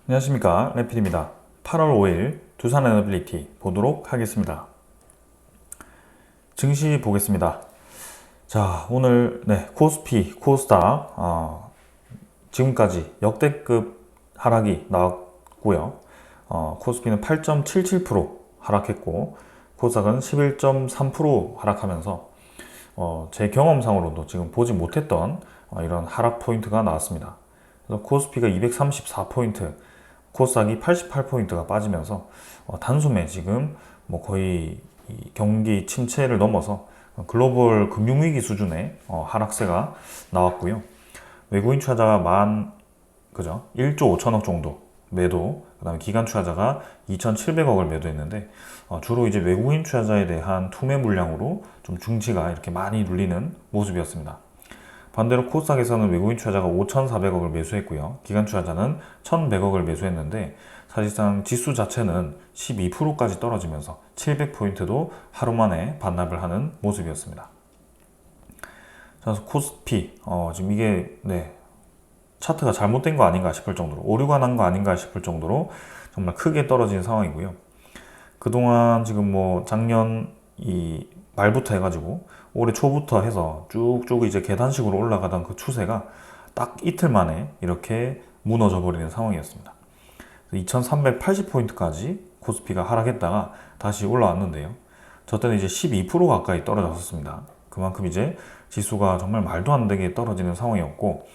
안녕하십니까, 래필입니다. 8월 5일 두산 에너빌리티 보도록 하겠습니다. 증시 보겠습니다. 자, 오늘 코스피, 코스닥 지금까지 역대급 하락이 나왔고요. 코스피는 8.77% 하락했고 코스닥은 11.3% 하락하면서 제 경험상으로도 지금 보지 못했던 이런 하락 포인트가 나왔습니다. 그래서 코스피가 234포인트, 코스닥이 88포인트가 빠지면서 단숨에 지금 뭐 거의 이 경기 침체를 넘어서 글로벌 금융위기 수준의 하락세가 나왔고요. 외국인 투자자가 그죠? 1조 5천억 정도 매도, 그 다음에 기관 투자자가 2,700억을 매도했는데 주로 이제 외국인 투자자에 대한 투매 물량으로 좀 중치가 이렇게 많이 눌리는 모습이었습니다. 반대로 코스닥에서는 외국인 투자자가 5,400억을 매수했고요. 기관 투자자는 1,100억을 매수했는데 사실상 지수 자체는 12%까지 떨어지면서 700포인트도 하루 만에 반납을 하는 모습이었습니다. 그래서 코스피 지금 이게 차트가 잘못된 거 아닌가 싶을 정도로, 오류가 난 거 아닌가 싶을 정도로 정말 크게 떨어진 상황이고요. 그동안 지금 뭐 작년 이 말부터 해가지고 올해 초부터 해서 쭉쭉 이제 계단식으로 올라가던 그 추세가 딱 이틀 만에 이렇게 무너져 버리는 상황이었습니다. 2380포인트까지 코스피가 하락했다가 다시 올라왔는데요. 저 때는 이제 12% 가까이 떨어졌었습니다. 그만큼 이제 지수가 정말 말도 안 되게 떨어지는 상황이었고,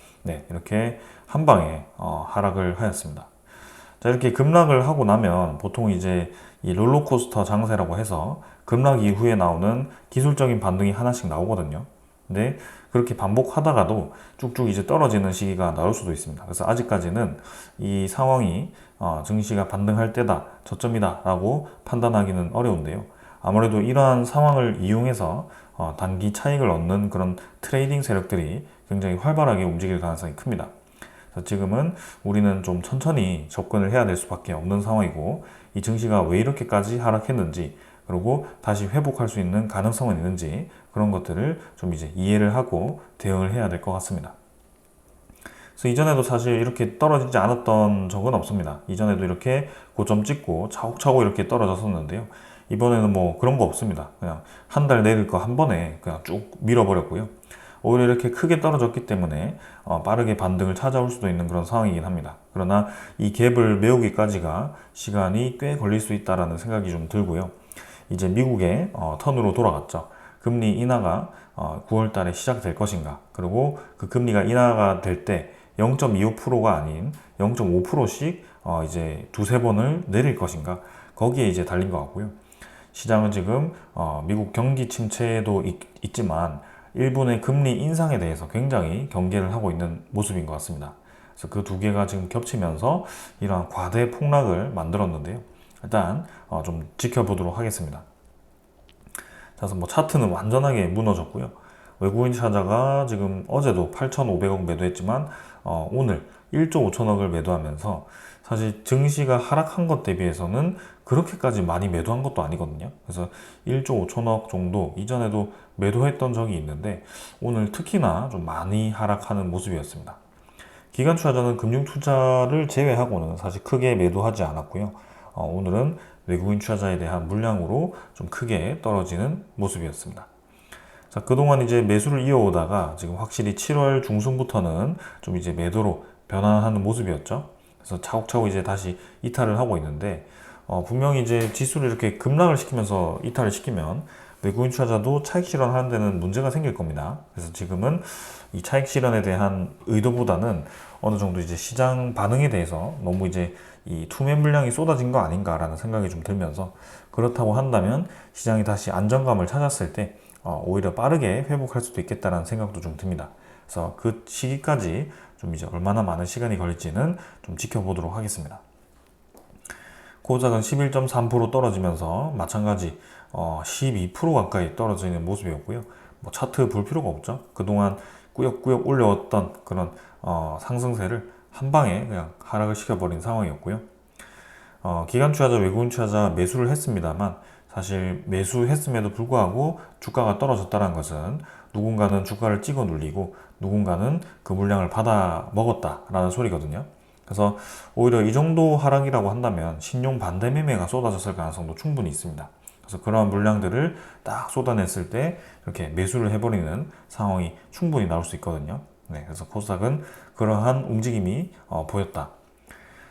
이렇게 한 방에 하락을 하였습니다. 자, 이렇게 급락을 하고 나면 보통 이제 이 롤러코스터 장세라고 해서 급락 이후에 나오는 기술적인 반등이 하나씩 나오거든요. 근데 그렇게 반복하다가도 쭉쭉 이제 떨어지는 시기가 나올 수도 있습니다. 그래서 아직까지는 이 상황이 증시가 반등할 때다, 저점이다 라고 판단하기는 어려운데요. 아무래도 이러한 상황을 이용해서 단기 차익을 얻는 그런 트레이딩 세력들이 굉장히 활발하게 움직일 가능성이 큽니다. 그래서 지금은 우리는 좀 천천히 접근을 해야 될 수밖에 없는 상황이고, 이 증시가 왜 이렇게까지 하락했는지, 그리고 다시 회복할 수 있는 가능성은 있는지, 그런 것들을 좀 이제 이해를 하고 대응을 해야 될 것 같습니다. 그래서 이전에도 사실 이렇게 떨어지지 않았던 적은 없습니다. 이전에도 이렇게 고점 찍고 차곡차곡 이렇게 떨어졌었는데요. 이번에는 뭐 그런 거 없습니다. 그냥 한 달 내릴 거 한 번에 그냥 쭉 밀어버렸고요. 오히려 이렇게 크게 떨어졌기 때문에 빠르게 반등을 찾아올 수도 있는 그런 상황이긴 합니다. 그러나 이 갭을 메우기까지가 시간이 꽤 걸릴 수 있다는 생각이 좀 들고요. 이제 미국의 턴으로 돌아갔죠. 금리 인하가 9월 달에 시작될 것인가, 그리고 그 금리가 인하가 될 때 0.25%가 아닌 0.5%씩 이제 두세 번을 내릴 것인가, 거기에 이제 달린 것 같고요. 시장은 지금 미국 경기 침체도 있지만 일본의 금리 인상에 대해서 굉장히 경계를 하고 있는 모습인 것 같습니다. 그래서 그 두 개가 지금 겹치면서 이러한 과대 폭락을 만들었는데요. 일단 좀 지켜보도록 하겠습니다. 그래서 뭐 차트는 완전하게 무너졌고요. 외국인 투자자가 지금 어제도 8,500억 매도했지만 오늘 1조 5천억을 매도하면서 사실 증시가 하락한 것 대비해서는 그렇게까지 많이 매도한 것도 아니거든요. 그래서 1조 5천억 정도 이전에도 매도했던 적이 있는데 오늘 특히나 좀 많이 하락하는 모습이었습니다. 기관 투자자는 금융 투자를 제외하고는 사실 크게 매도하지 않았고요. 오늘은 외국인 투자자에 대한 물량으로 좀 크게 떨어지는 모습이었습니다. 자, 그동안 이제 매수를 이어오다가 지금 확실히 7월 중순부터는 좀 이제 매도로 변화하는 모습이었죠. 그래서 차곡차곡 이제 다시 이탈을 하고 있는데, 분명히 이제 지수를 이렇게 급락을 시키면서 이탈을 시키면 외국인 투자자도 차익 실현하는 데는 문제가 생길 겁니다. 그래서 지금은 이 차익 실현에 대한 의도보다는 어느 정도 이제 시장 반응에 대해서 너무 이제 이 투매 물량이 쏟아진 거 아닌가라는 생각이 좀 들면서, 그렇다고 한다면 시장이 다시 안정감을 찾았을 때 오히려 빠르게 회복할 수도 있겠다는 생각도 좀 듭니다. 그래서 그 시기까지 좀 이제 얼마나 많은 시간이 걸릴지는 좀 지켜보도록 하겠습니다. 코스닥은 11.3% 떨어지면서 마찬가지 12% 가까이 떨어지는 모습이었고요. 뭐 차트 볼 필요가 없죠. 그동안 꾸역꾸역 올려왔던 그런 상승세를 한 방에 그냥 하락을 시켜버린 상황이었고요. 기관 투자자, 외국인 투자자 매수를 했습니다만 사실 매수했음에도 불구하고 주가가 떨어졌다는 것은 누군가는 주가를 찍어 눌리고 누군가는 그 물량을 받아 먹었다라는 소리거든요. 그래서 오히려 이 정도 하락이라고 한다면 신용 반대 매매가 쏟아졌을 가능성도 충분히 있습니다. 그래서 그러한 물량들을 딱 쏟아냈을 때 이렇게 매수를 해버리는 상황이 충분히 나올 수 있거든요. 네, 그래서 코스닥은 그러한 움직임이 보였다.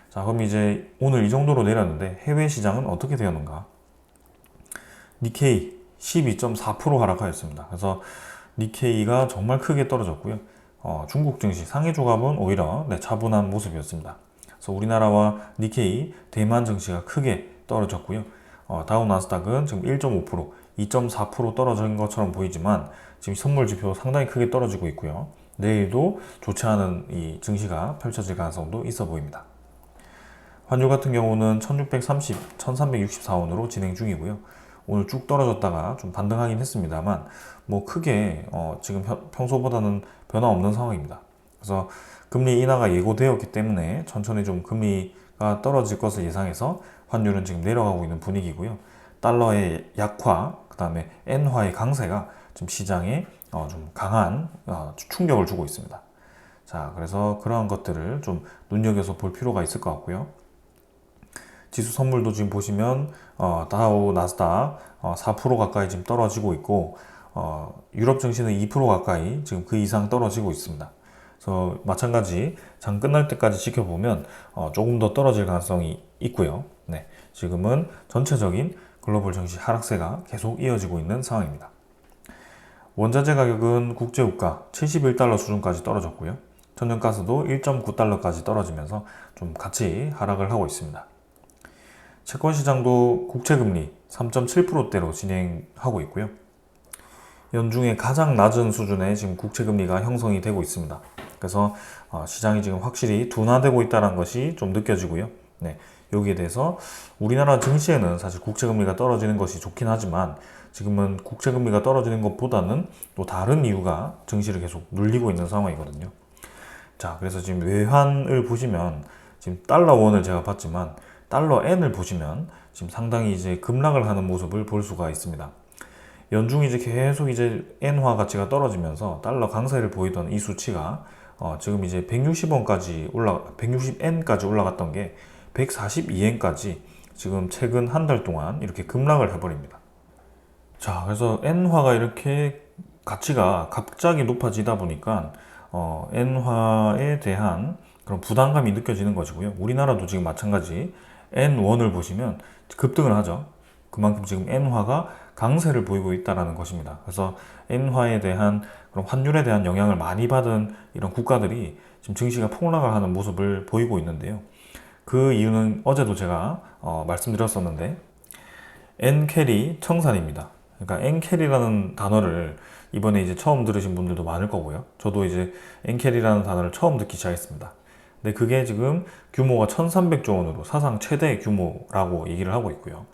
자, 그럼 이제 오늘 이 정도로 내렸는데 해외 시장은 어떻게 되었는가? 니케이 12.4% 하락하였습니다. 그래서 니케이가 정말 크게 떨어졌고요. 중국 증시 상해 조갑은 오히려 차분한 모습이었습니다. 그래서 우리나라와 니케이, 대만 증시가 크게 떨어졌고요. 다우 나스닥은 지금 1.5%, 2.4% 떨어진 것처럼 보이지만 지금 선물 지표 상당히 크게 떨어지고 있고요. 내일도 좋지 않은 이 증시가 펼쳐질 가능성도 있어 보입니다. 환율 같은 경우는 1630, 1364원으로 진행 중이고요. 오늘 쭉 떨어졌다가 좀 반등하긴 했습니다만 뭐 크게 지금 평소보다는 변화 없는 상황입니다. 그래서 금리 인하가 예고되었기 때문에 천천히 좀 금리가 떨어질 것을 예상해서 환율은 지금 내려가고 있는 분위기고요. 달러의 약화, 그 다음에 엔화의 강세가 좀 시장에 좀 강한 충격을 주고 있습니다. 자, 그래서 그러한 것들을 좀 눈여겨서 볼 필요가 있을 것 같고요. 지수 선물도 지금 보시면 다우, 나스닥 4% 가까이 지금 떨어지고 있고 유럽 증시는 2% 가까이 지금 그 이상 떨어지고 있습니다. 그래서 마찬가지 장 끝날 때까지 지켜보면 조금 더 떨어질 가능성이 있고요. 네, 지금은 전체적인 글로벌 증시 하락세가 계속 이어지고 있는 상황입니다. 원자재 가격은 국제유가 71달러 수준까지 떨어졌고요. 천연가스도 1.9달러까지 떨어지면서 좀 같이 하락을 하고 있습니다. 채권시장도 국채금리 3.7%대로 진행하고 있고요. 연중에 가장 낮은 수준의 지금 국채금리가 형성이 되고 있습니다. 그래서 시장이 지금 확실히 둔화되고 있다는 것이 좀 느껴지고요. 네, 여기에 대해서 우리나라 증시에는 사실 국채금리가 떨어지는 것이 좋긴 하지만 지금은 국채금리가 떨어지는 것보다는 또 다른 이유가 증시를 계속 눌리고 있는 상황이거든요. 자, 그래서 지금 외환을 보시면 지금 달러 원을 제가 봤지만 달러 N을 보시면 지금 상당히 이제 급락을 하는 모습을 볼 수가 있습니다. 연중이 이제 계속 이제 엔화 가치가 떨어지면서 달러 강세를 보이던 이 수치가 지금 이제 160엔까지 올라갔던 게 142엔까지 지금 최근 한 달 동안 이렇게 급락을 해버립니다. 자, 그래서 엔화가 이렇게 가치가 갑자기 높아지다 보니까 엔화에 대한 그런 부담감이 느껴지는 것이고요. 우리나라도 지금 마찬가지 N1을 보시면 급등을 하죠. 그만큼 지금 엔화가 강세를 보이고 있다는 것입니다. 그래서 엔화에 대한 그런 환율에 대한 영향을 많이 받은 이런 국가들이 지금 증시가 폭락을 하는 모습을 보이고 있는데요. 그 이유는 어제도 제가 말씀드렸었는데 엔캐리 청산입니다. 그러니까 엔캐리라는 단어를 이번에 이제 처음 들으신 분들도 많을 거고요. 저도 이제 엔캐리라는 단어를 처음 듣기 시작했습니다. 근데 그게 지금 규모가 1300조 원으로 사상 최대 규모라고 얘기를 하고 있고요.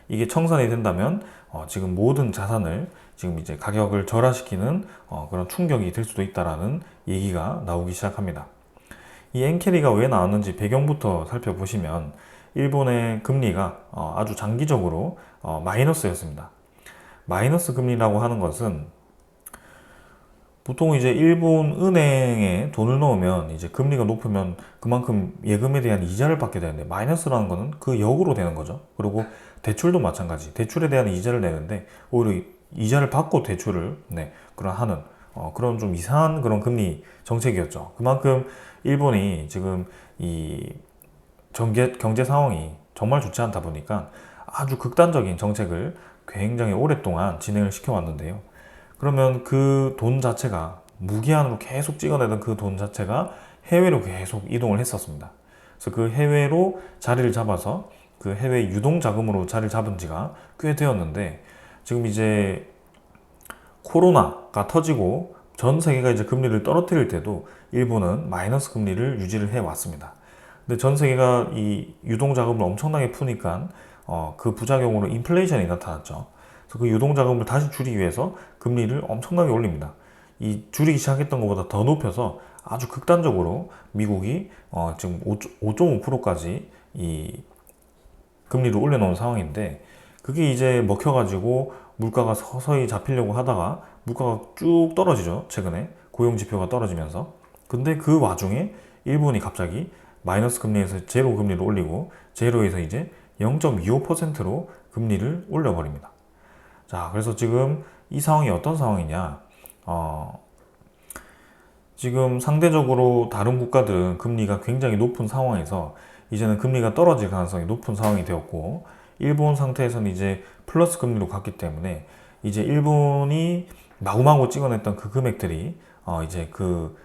이게 청산이 된다면 지금 모든 자산을 지금 이제 가격을 절하시키는 그런 충격이 될 수도 있다라는 얘기가 나오기 시작합니다. 이 엔캐리가 왜 나왔는지 배경부터 살펴보시면 일본의 금리가 아주 장기적으로 마이너스였습니다. 마이너스 금리라고 하는 것은 보통 이제 일본 은행에 돈을 넣으면 이제 금리가 높으면 그만큼 예금에 대한 이자를 받게 되는데 마이너스라는 거는 그 역으로 되는 거죠. 그리고 대출도 마찬가지. 대출에 대한 이자를 내는데 오히려 이자를 받고 대출을 그런 하는 그런 좀 이상한 그런 금리 정책이었죠. 그만큼 일본이 지금 이 경제 상황이 정말 좋지 않다 보니까 아주 극단적인 정책을 굉장히 오랫동안 진행을 시켜왔는데요. 그러면 그 돈 자체가 무기한으로 계속 찍어내던 그 돈 자체가 해외로 계속 이동을 했었습니다. 그래서 그 해외로 자리를 잡아서 그 해외 유동 자금으로 자리를 잡은 지가 꽤 되었는데 지금 이제 코로나가 터지고 전 세계가 이제 금리를 떨어뜨릴 때도 일본은 마이너스 금리를 유지를 해 왔습니다. 근데 전 세계가 이 유동 자금을 엄청나게 푸니까 그 부작용으로 인플레이션이 나타났죠. 그래서 그 유동 자금을 다시 줄이기 위해서 금리를 엄청나게 올립니다. 이 줄이기 시작했던 것보다 더 높여서 아주 극단적으로 미국이 지금 5.5%까지 이 금리를 올려놓은 상황인데 그게 이제 먹혀가지고 물가가 서서히 잡히려고 하다가 물가가 쭉 떨어지죠. 최근에 고용 지표가 떨어지면서. 근데 그 와중에 일본이 갑자기 마이너스 금리에서 제로 금리를 올리고 제로에서 이제 0.25%로 금리를 올려버립니다. 자, 그래서 지금 이 상황이 어떤 상황이냐? 지금 상대적으로 다른 국가들은 금리가 굉장히 높은 상황에서 이제는 금리가 떨어질 가능성이 높은 상황이 되었고, 일본 상태에서는 이제 플러스 금리로 갔기 때문에 이제 일본이 마구마구 찍어냈던 그 금액들이 이제 그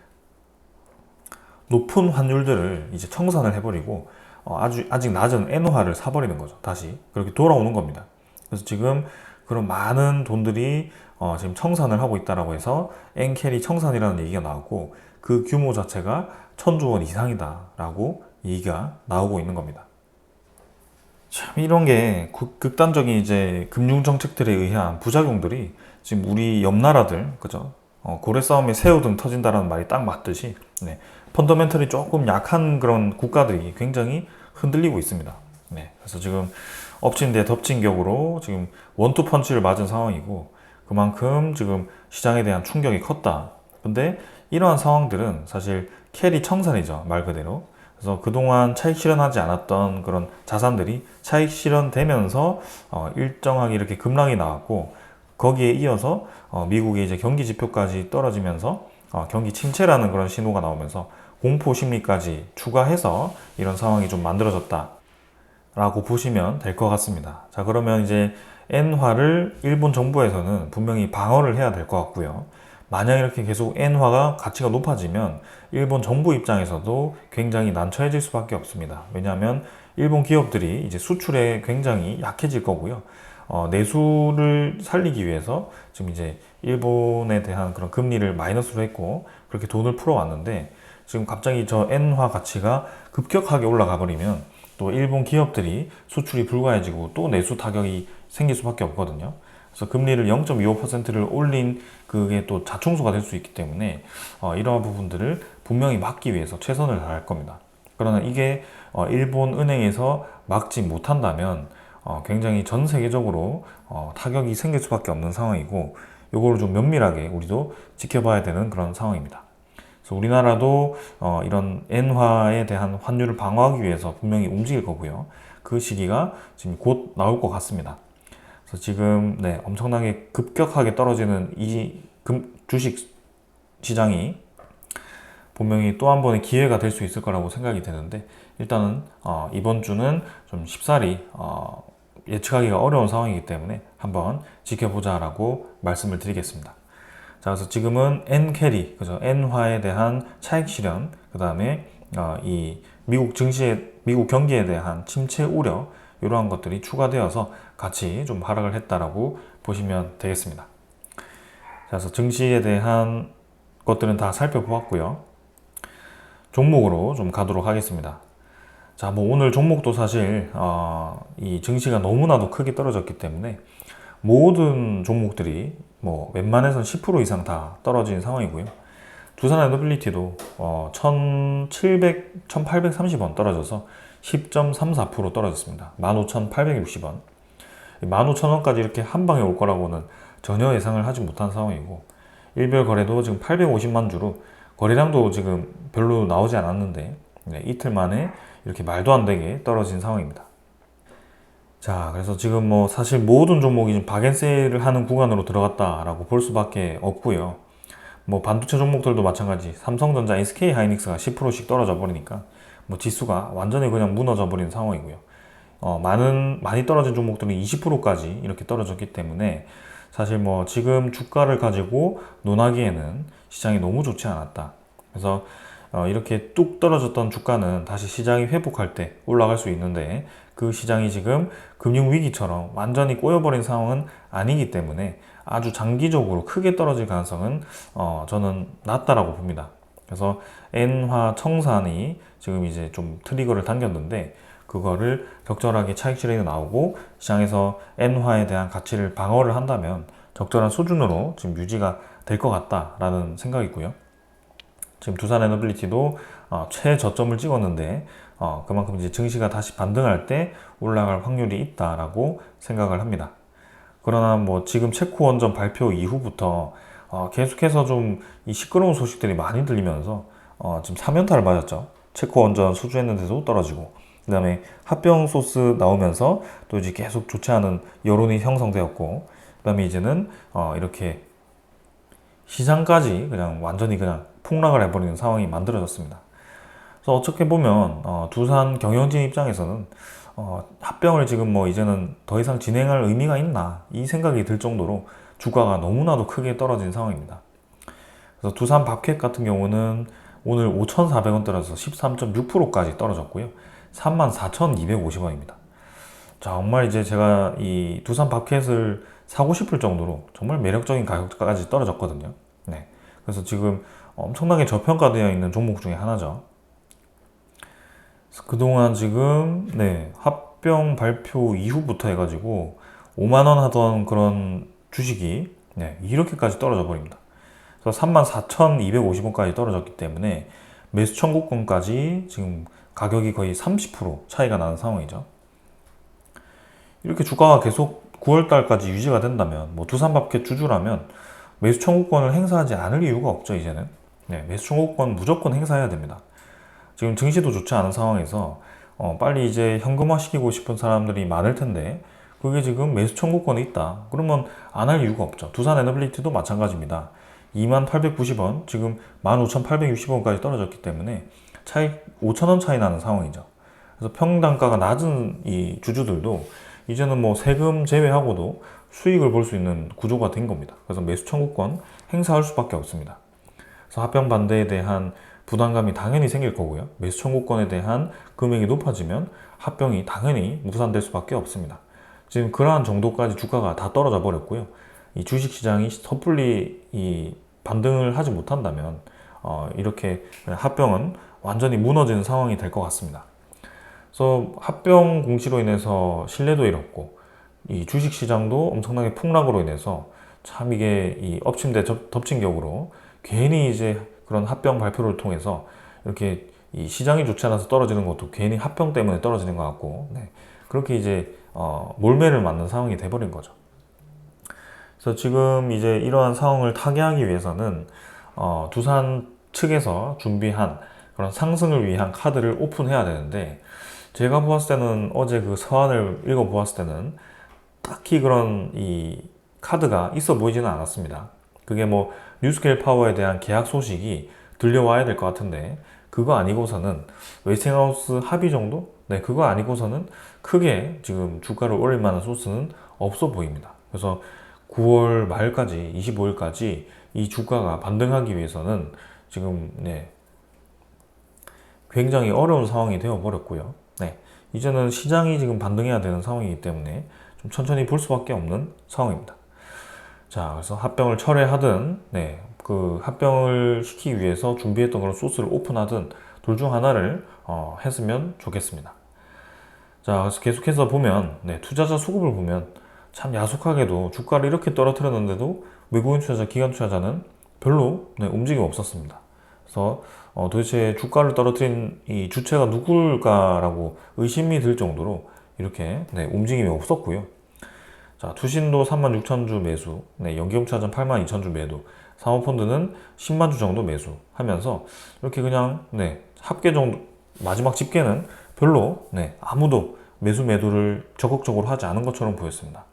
높은 환율들을 이제 청산을 해버리고 아직 낮은 엔화를 사버리는 거죠. 다시 그렇게 돌아오는 겁니다. 그래서 지금 그런 많은 돈들이 지금 청산을 하고 있다라고 해서 엔캐리 청산이라는 얘기가 나왔고, 그 규모 자체가 1000조 원 이상이다라고 얘기가 나오고 있는 겁니다. 참 이런 게 극단적인 이제 금융 정책들에 의한 부작용들이 지금 우리 옆 나라들, 그죠? 고래 싸움에 새우등 터진다라는 말이 딱 맞듯이, 네, 펀더멘털이 조금 약한 그런 국가들이 굉장히 흔들리고 있습니다. 네, 그래서 지금 엎친 데 덮친 격으로 지금 원투 펀치를 맞은 상황이고, 그만큼 지금 시장에 대한 충격이 컸다. 근데 이러한 상황들은 사실 캐리 청산이죠, 말 그대로. 그래서 그동안 차익 실현하지 않았던 그런 자산들이 차익 실현되면서 일정하게 이렇게 급락이 나왔고, 거기에 이어서 미국의 이제 경기 지표까지 떨어지면서 경기 침체라는 그런 신호가 나오면서 공포 심리까지 추가해서 이런 상황이 좀 만들어졌다라고 보시면 될 것 같습니다. 자, 그러면 이제 엔화를 일본 정부에서는 분명히 방어를 해야 될 것 같고요. 만약 이렇게 계속 엔화가 가치가 높아지면 일본 정부 입장에서도 굉장히 난처해질 수밖에 없습니다. 왜냐하면 일본 기업들이 이제 수출에 굉장히 약해질 거고요. 내수를 살리기 위해서 지금 이제 일본에 대한 그런 금리를 마이너스로 했고 그렇게 돈을 풀어왔는데, 지금 갑자기 저 엔화 가치가 급격하게 올라가 버리면 또 일본 기업들이 수출이 불가해지고 또 내수 타격이 생길 수밖에 없거든요. 그래서 금리를 0.25%를 올린 그게 또 자충수가 될 수 있기 때문에 이러한 부분들을 분명히 막기 위해서 최선을 다할 겁니다. 그러나 이게 일본 은행에서 막지 못한다면 굉장히 전 세계적으로 타격이 생길 수밖에 없는 상황이고, 요거를 좀 면밀하게 우리도 지켜봐야 되는 그런 상황입니다. 그래서 우리나라도 이런 엔화에 대한 환율을 방어하기 위해서 분명히 움직일 거고요. 그 시기가 지금 곧 나올 것 같습니다. 그래서 지금 네, 엄청나게 급격하게 떨어지는 이 주식 시장이 분명히 또 한 번의 기회가 될 수 있을 거라고 생각이 되는데, 일단은 이번 주는 좀 쉽사리 예측하기가 어려운 상황이기 때문에 한번 지켜보자라고 말씀을 드리겠습니다. 자, 그래서 지금은 엔캐리, 그죠? 엔화에 대한 차익 실현, 그 다음에 이 미국 경기에 대한 침체 우려, 이러한 것들이 추가되어서 같이 좀 하락을 했다라고 보시면 되겠습니다. 자, 그래서 증시에 대한 것들은 다 살펴보았고요. 종목으로 좀 가도록 하겠습니다. 자, 뭐 오늘 종목도 사실 이 증시가 너무나도 크게 떨어졌기 때문에 모든 종목들이 뭐 웬만해선 10% 이상 다 떨어진 상황이고요. 두산 에너빌리티도 1830원 떨어져서 10.34% 떨어졌습니다. 15,860원. 15,000원까지 이렇게 한 방에 올 거라고는 전혀 예상을 하지 못한 상황이고, 일별 거래도 지금 850만 주로 거래량도 지금 별로 나오지 않았는데, 네, 이틀 만에 이렇게 말도 안 되게 떨어진 상황입니다. 자, 그래서 지금 뭐 사실 모든 종목이 지금 박앤세일을 하는 구간으로 들어갔다라고 볼 수밖에 없고요. 뭐 반도체 종목들도 마찬가지, 삼성전자, SK하이닉스가 10%씩 떨어져 버리니까 뭐 지수가 완전히 그냥 무너져 버리는 상황이고요. 많이 떨어진 종목들은 20%까지 이렇게 떨어졌기 때문에 사실 뭐 지금 주가를 가지고 논하기에는 시장이 너무 좋지 않았다. 그래서 이렇게 뚝 떨어졌던 주가는 다시 시장이 회복할 때 올라갈 수 있는데, 그 시장이 지금 금융위기처럼 완전히 꼬여버린 상황은 아니기 때문에 아주 장기적으로 크게 떨어질 가능성은 저는 낮다라고 봅니다. 그래서 엔화 청산이 지금 이제 좀 트리거를 당겼는데, 그거를 적절하게 차익 실현이 나오고 시장에서 엔화에 대한 가치를 방어를 한다면 적절한 수준으로 지금 유지가 될 것 같다라는 생각이고요. 지금 두산 에너빌리티도 최저점을 찍었는데 그만큼 이제 증시가 다시 반등할 때 올라갈 확률이 있다라고 생각을 합니다. 그러나 뭐 지금 체코 원전 발표 이후부터 계속해서 좀 이 시끄러운 소식들이 많이 들리면서 지금 3연타를 맞았죠. 체코 원전 수주했는데도 떨어지고, 그 다음에 합병 소스 나오면서 또 이제 계속 좋지 않은 여론이 형성되었고, 그 다음에 이제는 이렇게 시장까지 그냥 완전히 그냥 폭락을 해버리는 상황이 만들어졌습니다. 그래서 어떻게 보면 두산 경영진 입장에서는 합병을 지금 뭐 이제는 더 이상 진행할 의미가 있나 이 생각이 들 정도로 주가가 너무나도 크게 떨어진 상황입니다. 그래서 두산 밥캣 같은 경우는 오늘 5,400원 떨어져서 13.6%까지 떨어졌고요. 34,250원입니다. 정말 이제 제가 이 두산 밥캣을 사고 싶을 정도로 정말 매력적인 가격까지 떨어졌거든요. 네. 그래서 지금 엄청나게 저평가되어 있는 종목 중에 하나죠. 그동안 지금 합병 발표 이후부터 해가지고 5만 원 하던 그런 주식이 이렇게까지 떨어져 버립니다. 그래서 34,250원까지 떨어졌기 때문에 매수 청구권까지 지금 가격이 거의 30% 차이가 나는 상황이죠. 이렇게 주가가 계속 9월달까지 유지가 된다면 뭐 두산밥켓 주주라면 매수 청구권을 행사하지 않을 이유가 없죠. 이제는 매수 청구권 무조건 행사해야 됩니다. 지금 증시도 좋지 않은 상황에서 빨리 이제 현금화 시키고 싶은 사람들이 많을 텐데 그게 지금 매수 청구권이 있다. 그러면 안 할 이유가 없죠. 두산 에너빌리티도 마찬가지입니다. 2890원, 지금 15,860원까지 떨어졌기 때문에 차이 5,000원 차이 나는 상황이죠. 그래서 평단가가 낮은 이 주주들도 이제는 뭐 세금 제외하고도 수익을 볼 수 있는 구조가 된 겁니다. 그래서 매수 청구권 행사할 수밖에 없습니다. 그래서 합병 반대에 대한 부담감이 당연히 생길 거고요. 매수 청구권에 대한 금액이 높아지면 합병이 당연히 무산될 수밖에 없습니다. 지금 그러한 정도까지 주가가 다 떨어져 버렸고요. 이 주식시장이 섣불리 이 반등을 하지 못한다면 이렇게 합병은 완전히 무너지는 상황이 될 것 같습니다. 그래서 합병 공시로 인해서 신뢰도 잃었고 이 주식시장도 엄청나게 폭락으로 인해서 참 이게 이 엎친 데 덮친 격으로 괜히 이제 그런 합병 발표를 통해서 이렇게 이 시장이 좋지 않아서 떨어지는 것도 괜히 합병 때문에 떨어지는 것 같고 그렇게 이제 몰매를 맞는 상황이 돼버린 거죠. 그래서 지금 이제 이러한 상황을 타개하기 위해서는 두산 측에서 준비한 그런 상승을 위한 카드를 오픈해야 되는데 제가 보았을 때는 어제 그 서한을 읽어 보았을 때는 딱히 그런 이 카드가 있어 보이지는 않았습니다. 그게 뭐 뉴스케일 파워에 대한 계약 소식이 들려와야 될 것 같은데 그거 아니고서는 웨스팅하우스 합의 정도? 그거 아니고서는 크게 지금 주가를 올릴 만한 소스는 없어 보입니다. 그래서 9월 말까지 25일까지 이 주가가 반등하기 위해서는 지금 굉장히 어려운 상황이 되어 버렸고요. 이제는 시장이 지금 반등해야 되는 상황이기 때문에 좀 천천히 볼 수밖에 없는 상황입니다. 자, 그래서 합병을 철회하든, 그 합병을 시키기 위해서 준비했던 그런 소스를 오픈하든 둘 중 하나를 했으면 좋겠습니다. 자, 그래서 계속해서 보면, 투자자 수급을 보면 참 야속하게도 주가를 이렇게 떨어뜨렸는데도 외국인 투자자, 기관 투자자는 별로 움직임이 없었습니다. 그래서 도대체 주가를 떨어뜨린 이 주체가 누굴까라고 의심이 들 정도로 이렇게 움직임이 없었고요. 자, 투신도 36,000주 매수, 연기금투자전 82,000주 매도, 사모펀드는 10만 주 정도 매수하면서 이렇게 그냥 합계 정도 마지막 집계는 별로 아무도 매수 매도를 적극적으로 하지 않은 것처럼 보였습니다.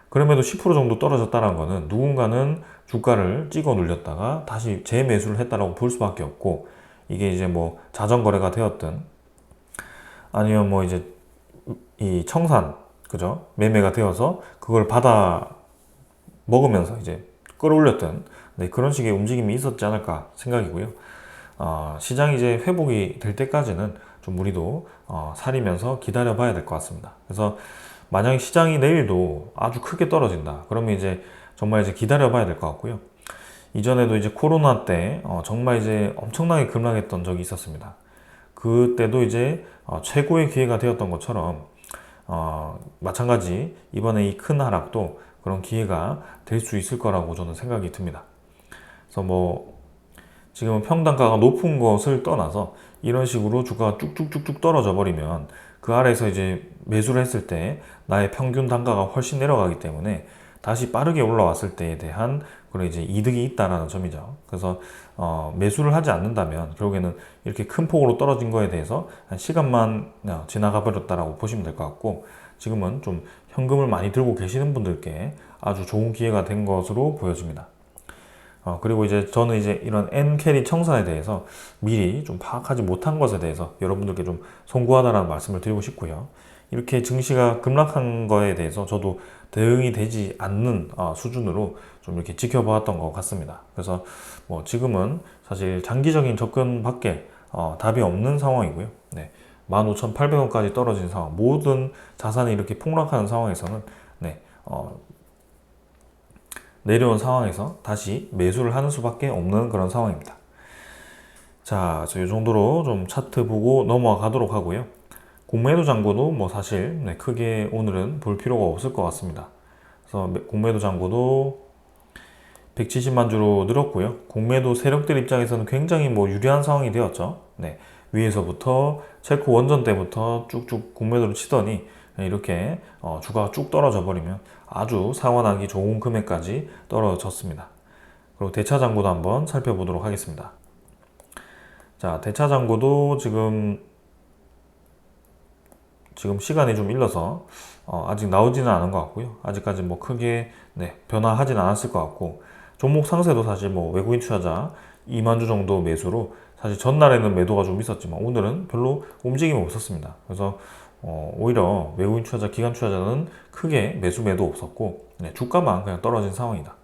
그럼에도 10% 정도 떨어졌다는 것은 누군가는 주가를 찍어 눌렸다가 다시 재매수를 했다라고 볼 수밖에 없고 이게 이제 뭐 자전거래가 되었든 아니면 뭐 이제 이 청산 그죠? 매매가 되어서 그걸 받아 먹으면서 이제 끌어올렸던 그런 식의 움직임이 있었지 않을까 생각이고요. 시장이 이제 회복이 될 때까지는 좀 우리도 사리면서 기다려 봐야 될 것 같습니다. 그래서 만약에 시장이 내일도 아주 크게 떨어진다. 그러면 이제 정말 이제 기다려 봐야 될 것 같고요. 이전에도 이제 코로나 때 정말 이제 엄청나게 급락했던 적이 있었습니다. 그때도 이제 최고의 기회가 되었던 것처럼 마찬가지 이번에 이 큰 하락도 그런 기회가 될 수 있을 거라고 저는 생각이 듭니다. 그래서 뭐 지금은 평단가가 높은 것을 떠나서 이런 식으로 주가가 쭉쭉쭉쭉 떨어져 버리면 그 아래에서 이제 매수를 했을 때 나의 평균 단가가 훨씬 내려가기 때문에 다시 빠르게 올라왔을 때에 대한 그런 이제 이득이 있다라는 점이죠. 그래서 매수를 하지 않는다면 결국에는 이렇게 큰 폭으로 떨어진 거에 대해서 한 시간만 지나가 버렸다라고 보시면 될 것 같고, 지금은 좀 현금을 많이 들고 계시는 분들께 아주 좋은 기회가 된 것으로 보여집니다. 그리고 이제 저는 이제 이런 N캐리 청산에 대해서 미리 좀 파악하지 못한 것에 대해서 여러분들께 좀 송구하다라는 말씀을 드리고 싶고요. 이렇게 증시가 급락한 거에 대해서 저도 대응이 되지 않는 수준으로 좀 이렇게 지켜보았던 것 같습니다. 그래서 뭐 지금은 사실 장기적인 접근밖에 답이 없는 상황이고요. 네. 15,800원까지 떨어진 상황, 모든 자산이 이렇게 폭락하는 상황에서는 네, 내려온 상황에서 다시 매수를 하는 수밖에 없는 그런 상황입니다. 자, 이 정도로 좀 차트 보고 넘어가 가도록 하고요. 공매도 잔고도 뭐 사실 크게 오늘은 볼 필요가 없을 것 같습니다. 그래서 공매도 잔고도 170만 주로 늘었고요. 공매도 세력들 입장에서는 굉장히 뭐 유리한 상황이 되었죠. 네, 위에서부터 체코 원전 때부터 쭉쭉 공매도를 치더니 이렇게 주가가 쭉 떨어져 버리면 아주 상환하기 좋은 금액까지 떨어졌습니다. 그리고 대차 잔고도 한번 살펴보도록 하겠습니다. 자, 대차 잔고도 지금 시간이 좀 일러서 아직 나오지는 않은 것 같고요. 아직까지 뭐 크게 변화하진 않았을 것 같고, 종목 상세도 사실 뭐 외국인 투자자 2만 주 정도 매수로 사실 전날에는 매도가 좀 있었지만 오늘은 별로 움직임이 없었습니다. 그래서 오히려 외국인 투자자, 기관 투자자는 크게 매수 매도 없었고 주가만 그냥 떨어진 상황이다.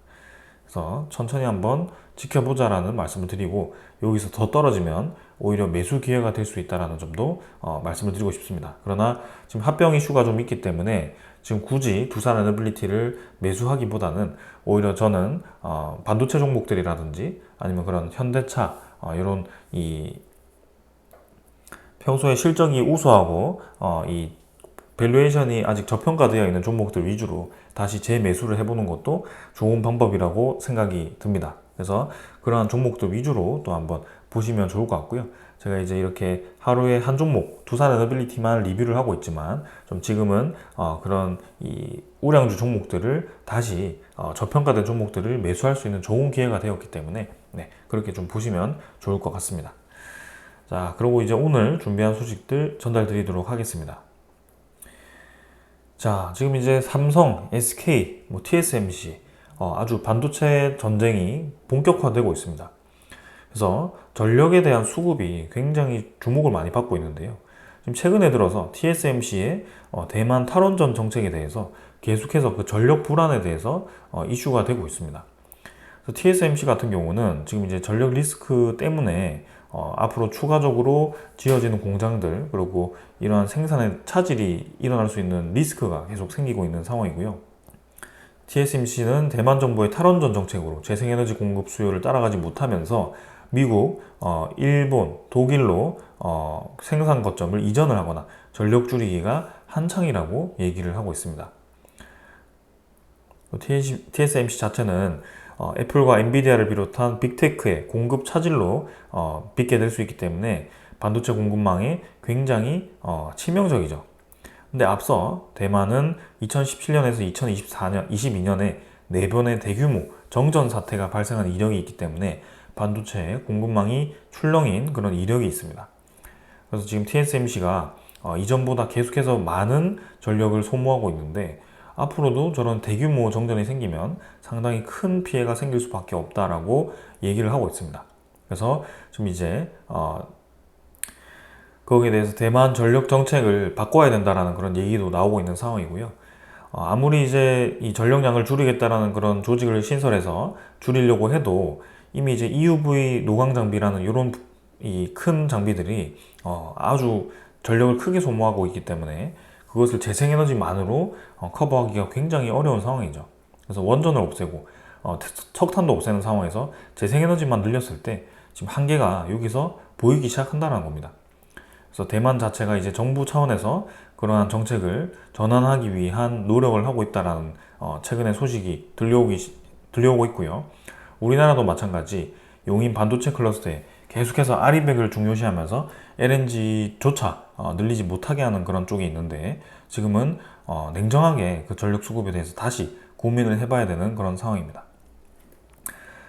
그래서 천천히 한번 지켜보자라는 말씀을 드리고, 여기서 더 떨어지면 오히려 매수 기회가 될 수 있다는 점도 말씀을 드리고 싶습니다. 그러나 지금 합병 이슈가 좀 있기 때문에 지금 굳이 두산에너빌리티를 매수하기보다는 오히려 저는 반도체 종목들이라든지 아니면 그런 현대차 이런 이 평소에 실적이 우수하고 이 밸류에이션이 아직 저평가되어 있는 종목들 위주로 다시 재매수를 해보는 것도 좋은 방법이라고 생각이 듭니다. 그래서 그러한 종목들 위주로 또 한번 보시면 좋을 것 같고요. 제가 이제 이렇게 하루에 한 종목, 두산에너빌리티만 리뷰를 하고 있지만 좀 지금은 그런 이 우량주 종목들을 다시 저평가된 종목들을 매수할 수 있는 좋은 기회가 되었기 때문에 그렇게 좀 보시면 좋을 것 같습니다. 자, 그리고 이제 오늘 준비한 소식들 전달 드리도록 하겠습니다. 자, 지금 이제 삼성, SK, 뭐 TSMC 아주 반도체 전쟁이 본격화되고 있습니다. 그래서 전력에 대한 수급이 굉장히 주목을 많이 받고 있는데요. 지금 최근에 들어서 TSMC의 대만 탈원전 정책에 대해서 계속해서 그 전력 불안에 대해서 이슈가 되고 있습니다. 그래서 TSMC 같은 경우는 지금 이제 전력 리스크 때문에 앞으로 추가적으로 지어지는 공장들, 그리고 이러한 생산의 차질이 일어날 수 있는 리스크가 계속 생기고 있는 상황이고요. TSMC는 대만 정부의 탈원전 정책으로 재생에너지 공급 수요를 따라가지 못하면서 미국, 일본, 독일로 생산 거점을 이전을 하거나 전력 줄이기가 한창이라고 얘기를 하고 있습니다. TSMC 자체는 애플과 엔비디아를 비롯한 빅테크의 공급 차질로 빚게 될 수 있기 때문에 반도체 공급망에 굉장히 치명적이죠. 근데 앞서 대만은 2017년에서 2024년, 22년에 4번의 대규모 정전 사태가 발생한 이력이 있기 때문에 반도체 공급망이 출렁인 그런 이력이 있습니다. 그래서 지금 TSMC가 이전보다 계속해서 많은 전력을 소모하고 있는데 앞으로도 저런 대규모 정전이 생기면 상당히 큰 피해가 생길 수밖에 없다라고 얘기를 하고 있습니다. 그래서 지금 이제 거기에 대해서 대만 전력 정책을 바꿔야 된다라는 그런 얘기도 나오고 있는 상황이고요. 아무리 이제 이 전력량을 줄이겠다라는 그런 조직을 신설해서 줄이려고 해도 이미 이제 EUV 노광 장비라는 이런 이 큰 장비들이 아주 전력을 크게 소모하고 있기 때문에 그것을 재생에너지만으로 커버하기가 굉장히 어려운 상황이죠. 그래서 원전을 없애고 석탄도 없애는 상황에서 재생에너지만 늘렸을 때 지금 한계가 여기서 보이기 시작한다는 겁니다. 그래서 대만 자체가 이제 정부 차원에서 그러한 정책을 전환하기 위한 노력을 하고 있다라는 최근의 소식이 들려오고 있고요. 우리나라도 마찬가지 용인 반도체 클러스터에 계속해서 아리백을 중요시하면서 LNG조차 늘리지 못하게 하는 그런 쪽이 있는데 지금은 냉정하게 그 전력 수급에 대해서 다시 고민을 해봐야 되는 그런 상황입니다.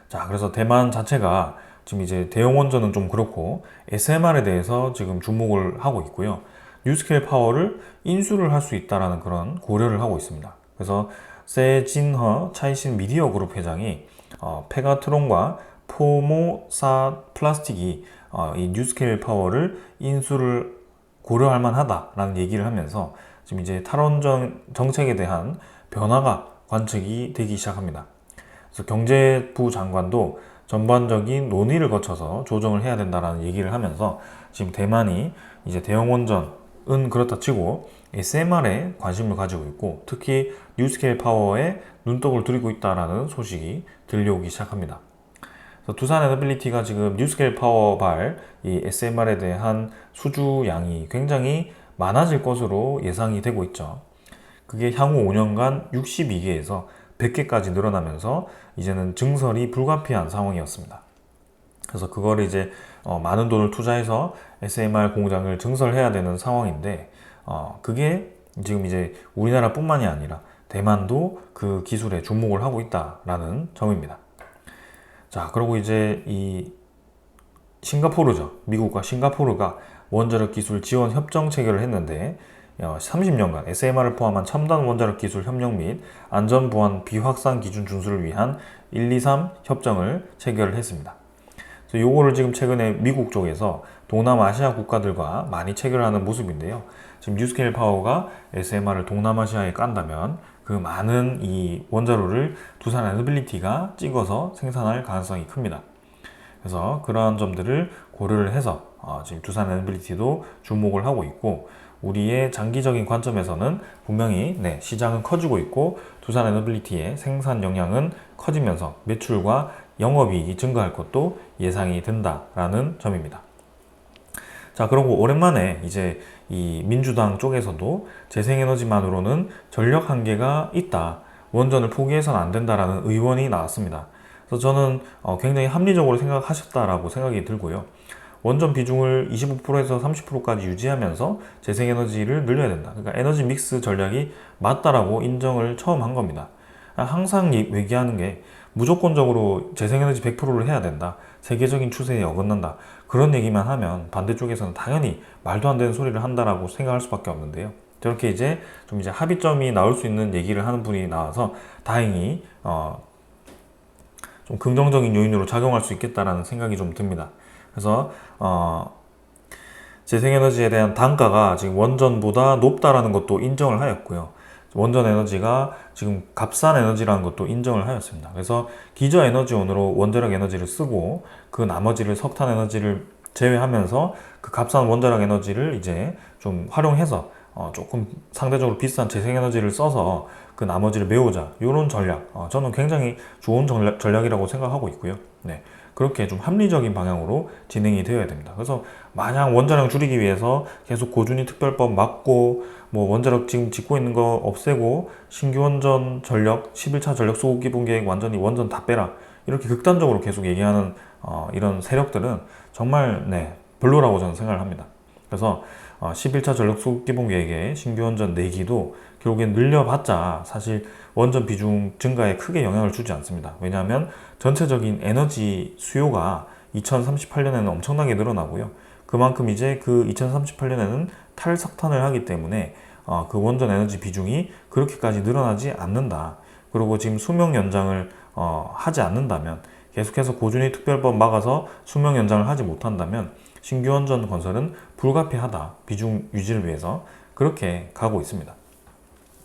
자, 그래서 대만 자체가 지금 이제 대형 원전은 좀 그렇고 SMR에 대해서 지금 주목을 하고 있고요. 뉴스케일 파워를 인수를 할 수 있다라는 그런 고려를 하고 있습니다. 그래서 세진허 차이신 미디어 그룹 회장이 페가트론과 포모사 플라스틱이 이 뉴스케일 파워를 인수를 고려할 만하다라는 얘기를 하면서 지금 이제 탈원전 정책에 대한 변화가 관측이 되기 시작합니다. 그래서 경제부 장관도 전반적인 논의를 거쳐서 조정을 해야 된다라는 얘기를 하면서 지금 대만이 이제 대형 원전은 그렇다 치고 SMR에 관심을 가지고 있고 특히 뉴스케일 파워에 눈독을 들이고 있다라는 소식이 들려오기 시작합니다. 그래서 두산 에너빌리티가 지금 뉴스케일 파워발 이 SMR에 대한 수주량이 굉장히 많아질 것으로 예상이 되고 있죠. 그게 향후 5년간 62개에서 100개까지 늘어나면서 이제는 증설이 불가피한 상황이었습니다. 그래서 그거를 이제 많은 돈을 투자해서 SMR 공장을 증설해야 되는 상황인데 그게 지금 이제 우리나라뿐만이 아니라 대만도 그 기술에 주목을 하고 있다라는 점입니다. 자, 그리고 이제 이 싱가포르죠. 미국과 싱가포르가 원자력 기술 지원 협정 체결을 했는데 30년간 SMR을 포함한 첨단 원자력 기술 협력 및 안전 보안 비확산 기준 준수를 위한 123 협정을 체결을 했습니다. 그래서 요거를 지금 최근에 미국 쪽에서 동남아시아 국가들과 많이 체결하는 모습인데요. 지금 뉴스케일 파워가 SMR을 동남아시아에 깐다면 그 많은 이 원자로를 두산 에너빌리티가 찍어서 생산할 가능성이 큽니다. 그래서 그러한 점들을 고려를 해서 지금 두산 에너빌리티도 주목을 하고 있고 우리의 장기적인 관점에서는 분명히 시장은 커지고 있고 두산 에너빌리티의 생산 역량은 커지면서 매출과 영업이익이 증가할 것도 예상이 된다라는 점입니다. 자, 그리고 오랜만에 이제 이 민주당 쪽에서도 재생에너지만으로는 전력 한계가 있다. 원전을 포기해서는 안 된다라는 의원이 나왔습니다. 그래서 저는 굉장히 합리적으로 생각하셨다라고 생각이 들고요. 원전 비중을 25%에서 30%까지 유지하면서 재생에너지를 늘려야 된다. 그러니까 에너지 믹스 전략이 맞다라고 인정을 처음 한 겁니다. 항상 얘기하는 게 무조건적으로 재생에너지 100%를 해야 된다. 세계적인 추세에 어긋난다. 그런 얘기만 하면 반대쪽에서는 당연히 말도 안 되는 소리를 한다라고 생각할 수밖에 없는데요. 저렇게 이제 좀 이제 합의점이 나올 수 있는 얘기를 하는 분이 나와서 다행히 좀 긍정적인 요인으로 작용할 수 있겠다라는 생각이 좀 듭니다. 그래서 재생에너지에 대한 단가가 지금 원전보다 높다라는 것도 인정을 하였고요. 원전 에너지가 지금 값싼 에너지라는 것도 인정을 하였습니다. 그래서 기저 에너지원으로 원자력 에너지를 쓰고 그 나머지를 석탄 에너지를 제외하면서 그 값싼 원자력 에너지를 이제 좀 활용해서 조금 상대적으로 비싼 재생에너지를 써서 그 나머지를 메우자. 이런 전략. 저는 굉장히 좋은 전략이라고 생각하고 있고요. 네. 그렇게 좀 합리적인 방향으로 진행이 되어야 됩니다. 그래서 마냥 원자력 줄이기 위해서 계속 고준위 특별법 막고 뭐 원자력 지금 짓고 있는 거 없애고 신규 원전 전력 11차 전력 수급 기본 계획 완전히 원전 다 빼라 이렇게 극단적으로 계속 얘기하는 이런 세력들은 정말 별로라고 저는 생각을 합니다. 그래서 11차 전력 수급 기본 계획에 신규 원전 내기도 결국엔 늘려봤자 사실 원전 비중 증가에 크게 영향을 주지 않습니다. 왜냐하면 전체적인 에너지 수요가 2038년에는 엄청나게 늘어나고요. 그만큼 이제 그 2038년에는 탈석탄을 하기 때문에 그 원전 에너지 비중이 그렇게까지 늘어나지 않는다. 그리고 지금 수명 연장을 하지 않는다면 계속해서 고준위 특별법 막아서 수명 연장을 하지 못한다면 신규 원전 건설은 불가피하다. 비중 유지를 위해서 그렇게 가고 있습니다.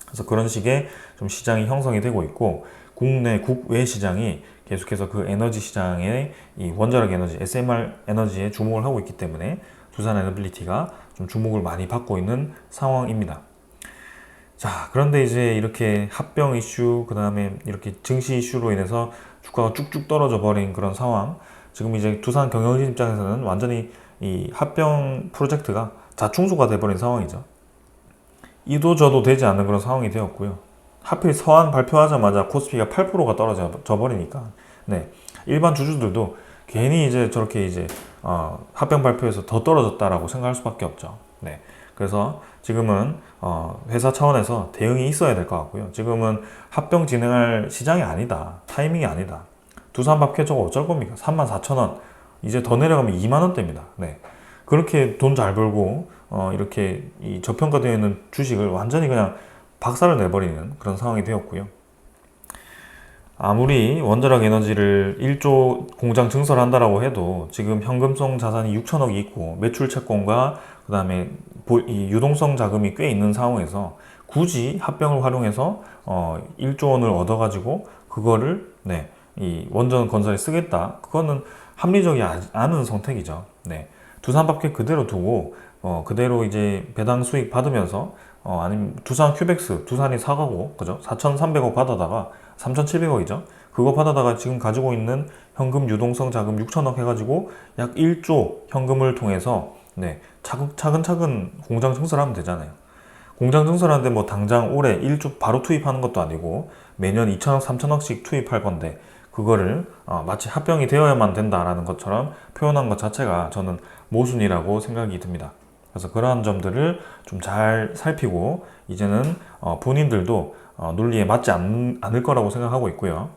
그래서 그런 식의 좀 시장이 형성이 되고 있고 국내 국외 시장이 계속해서 그 에너지 시장의 이 원자력 에너지 SMR 에너지에 주목을 하고 있기 때문에 두산 에너빌리티가 좀 주목을 많이 받고 있는 상황입니다. 자, 그런데 이제 이렇게 합병 이슈 그 다음에 이렇게 증시 이슈로 인해서 주가가 쭉쭉 떨어져 버린 그런 상황. 지금 이제 두산 경영진 입장에서는 완전히 이 합병 프로젝트가 자충수가 돼버린 상황이죠. 이도 저도 되지 않는 그런 상황이 되었고요. 하필 서한 발표하자마자 코스피가 8%가 떨어져 버리니까 일반 주주들도 괜히 이제 저렇게 이제 합병 발표에서 더 떨어졌다라고 생각할 수밖에 없죠. 그래서 지금은 회사 차원에서 대응이 있어야 될 것 같고요. 지금은 합병 진행할 시장이 아니다. 타이밍이 아니다. 두산밥켓 저거 어쩔 겁니까? 34,000원. 이제 더 내려가면 2만 원대입니다. 네. 그렇게 돈 잘 벌고 이렇게 이 저평가되어 있는 주식을 완전히 그냥 박살을 내버리는 그런 상황이 되었고요. 아무리 원자력 에너지를 1조 공장 증설한다라고 해도 지금 현금성 자산이 6천억이 있고 매출 채권과 그 다음에 이 유동성 자금이 꽤 있는 상황에서 굳이 합병을 활용해서 1조 원을 얻어가지고 그거를 이 원전 건설에 쓰겠다. 그거는 합리적이 않은 선택이죠. 두산밥켓 그대로 두고 그대로 이제 배당 수익 받으면서 아니면 두산 큐벡스 두산이 사가고 그죠? 4,300억 받아다가 3,700억이죠. 그거 받아다가 지금 가지고 있는 현금 유동성 자금 6천억 해가지고 약 1조 현금을 통해서 차근차근 공장 증설하면 되잖아요. 공장 증설하는데 뭐 당장 올해 1조 바로 투입하는 것도 아니고 매년 2천억, 3천억씩 투입할 건데 그거를 마치 합병이 되어야만 된다라는 것처럼 표현한 것 자체가 저는 모순이라고 생각이 듭니다. 그래서 그러한 점들을 좀 잘 살피고 이제는 본인들도 논리에 맞지 않을 거라고 생각하고 있고요.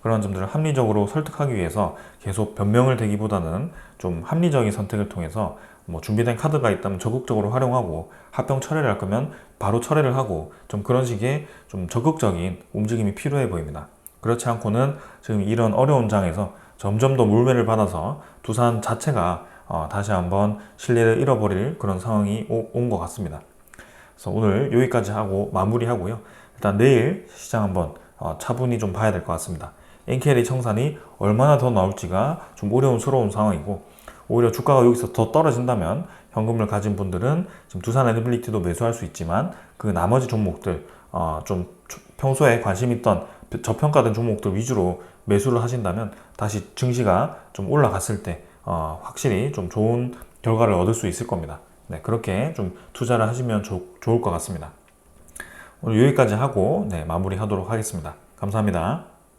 그런 점들을 합리적으로 설득하기 위해서 계속 변명을 대기보다는 좀 합리적인 선택을 통해서 뭐 준비된 카드가 있다면 적극적으로 활용하고 합병 철회를 할 거면 바로 철회를 하고 좀 그런 식의 좀 적극적인 움직임이 필요해 보입니다. 그렇지 않고는 지금 이런 어려운 장에서 점점 더 물매를 받아서 두산 자체가 다시 한번 신뢰를 잃어버릴 그런 상황이 온 것 같습니다. 그래서 오늘 여기까지 하고 마무리하고요. 일단 내일 시장 한번 차분히 좀 봐야 될 것 같습니다. NKLA 청산이 얼마나 더 나올지가 좀 어려운 상황이고 오히려 주가가 여기서 더 떨어진다면 현금을 가진 분들은 지금 두산 에너빌리티도 매수할 수 있지만 그 나머지 종목들 좀 평소에 관심 있던 저평가된 종목들 위주로 매수를 하신다면 다시 증시가 좀 올라갔을 때 확실히 좀 좋은 결과를 얻을 수 있을 겁니다. 그렇게 좀 투자를 하시면 좋을 것 같습니다. 오늘 여기까지 하고 마무리하도록 하겠습니다. 감사합니다.